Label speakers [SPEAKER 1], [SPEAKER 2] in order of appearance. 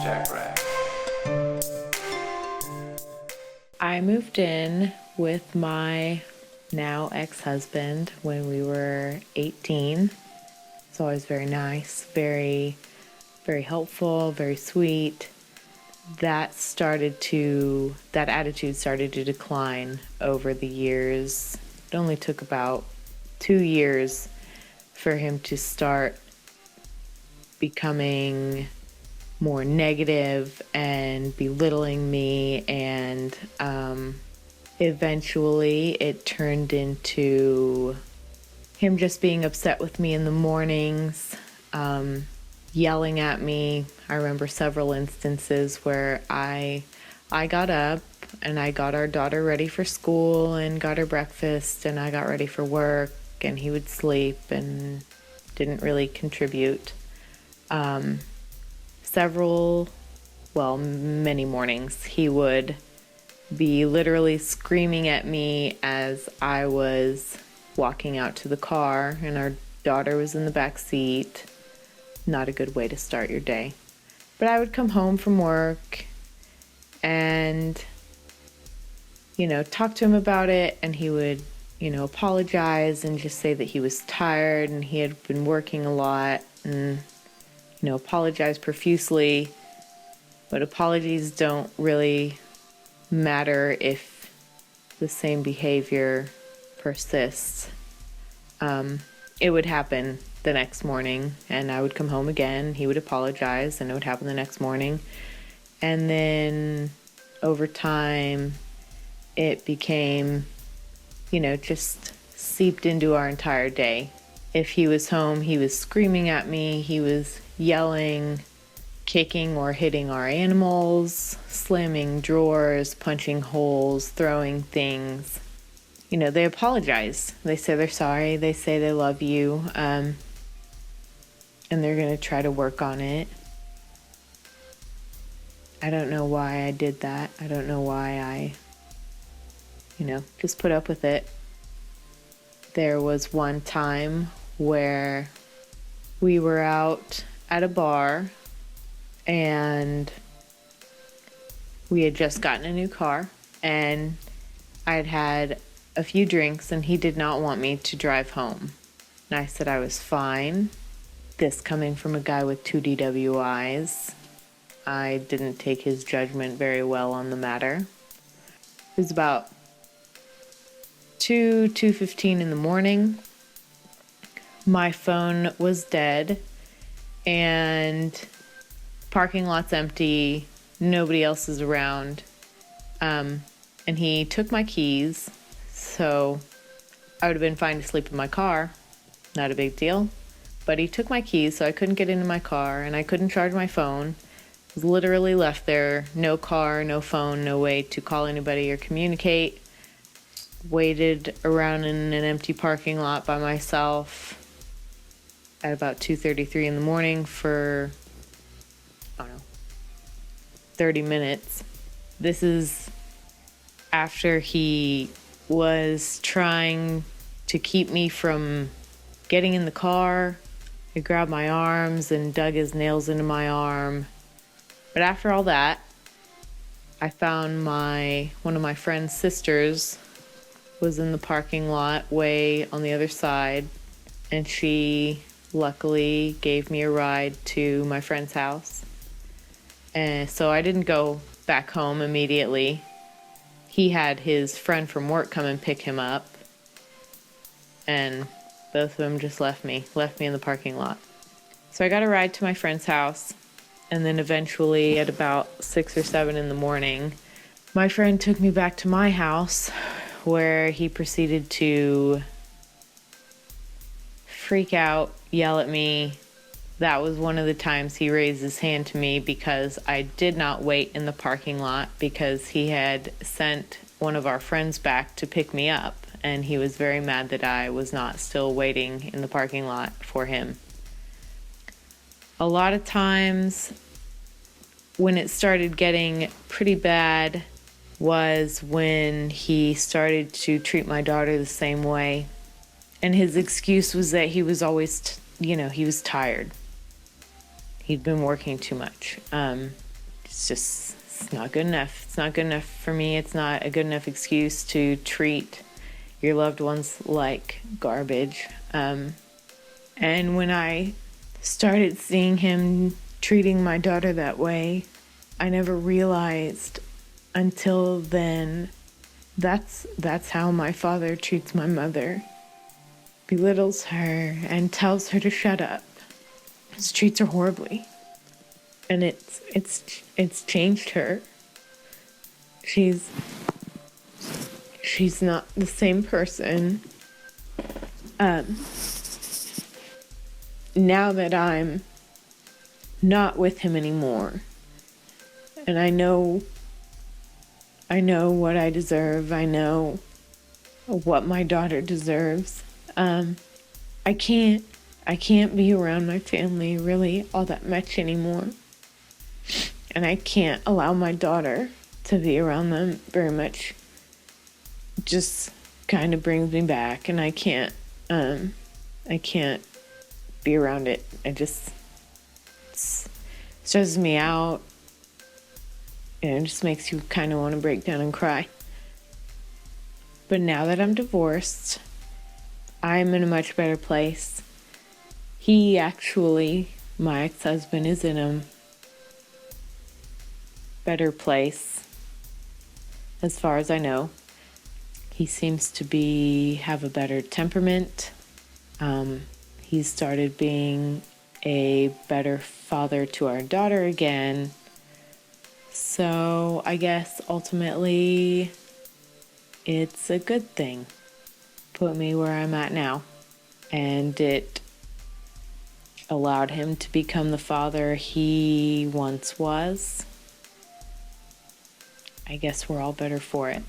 [SPEAKER 1] Bragg.
[SPEAKER 2] I moved in with my now ex-husband when we were 18. It's always very nice, very, very helpful, very sweet. That attitude started to decline over the years. It only took about 2 years for him to start becoming more negative and belittling me, and eventually it turned into him just being upset with me in the mornings, yelling at me. I remember several instances where I got up and I got our daughter ready for school and got her breakfast, and I got ready for work, and he would sleep and didn't really contribute. Many mornings, he would be literally screaming at me as I was walking out to the car, and our daughter was in the back seat. Not a good way to start your day. But I would come home from work and, talk to him about it, and he would, apologize and just say that he was tired and he had been working a lot, and apologize profusely, but apologies don't really matter if the same behavior persists. It would happen the next morning, and I would come home again, he would apologize, and it would happen the next morning. And then over time, it became, just seeped into our entire day. If he was home, he was screaming at me, he was yelling, kicking or hitting our animals, slamming drawers, punching holes, throwing things. They apologize. They say they're sorry. They say they love you. And they're going to try to work on it. I don't know why I did that. I don't know why I, just put up with it. There was one time where we were out at a bar and we had just gotten a new car, and I'd had a few drinks and he did not want me to drive home. And I said I was fine. This coming from a guy with 2 DWIs. I didn't take his judgment very well on the matter. It was about 2:15 in the morning. My phone was dead and parking lot's empty. Nobody else is around. And he took my keys, so I would have been fine to sleep in my car. Not a big deal. But he took my keys, so I couldn't get into my car, and I couldn't charge my phone. I was literally left there, no car, no phone, no way to call anybody or communicate. Waited around in an empty parking lot by myself at about 2:33 in the morning for, 30 minutes. This is after he was trying to keep me from getting in the car. He grabbed my arms and dug his nails into my arm. But after all that, I found one of my friend's sisters was in the parking lot way on the other side, and she luckily gave me a ride to my friend's house. And so I didn't go back home immediately. He had his friend from work come and pick him up, and both of them just left me in the parking lot. So I got a ride to my friend's house, and then eventually at about 6 or 7 in the morning, my friend took me back to my house, where he proceeded to freak out, yell at me. That was one of the times he raised his hand to me because I did not wait in the parking lot, because he had sent one of our friends back to pick me up, and he was very mad that I was not still waiting in the parking lot for him. A lot of times when it started getting pretty bad was when he started to treat my daughter the same way. And his excuse was that he was always, he was tired. He'd been working too much. it's not good enough. It's not good enough for me. It's not a good enough excuse to treat your loved ones like garbage. And when I started seeing him treating my daughter that way, I never realized until then that's how my father treats my mother. Belittles her and tells her to shut up. Just treats her horribly. And it's changed her. She's not the same person. Now that I'm not with him anymore, and I know what I deserve. I know what my daughter deserves. I can't be around my family really all that much anymore. And I can't allow my daughter to be around them very much. It just kind of brings me back, and I can't be around it. It stresses me out. And it just makes you kind of want to break down and cry. But now that I'm divorced, I'm in a much better place. He actually, my ex-husband, is in a better place, as far as I know. He seems to have a better temperament. He started being a better father to our daughter again. So I guess ultimately it's a good thing. Put me where I'm at now. And it allowed him to become the father he once was. I guess we're all better for it.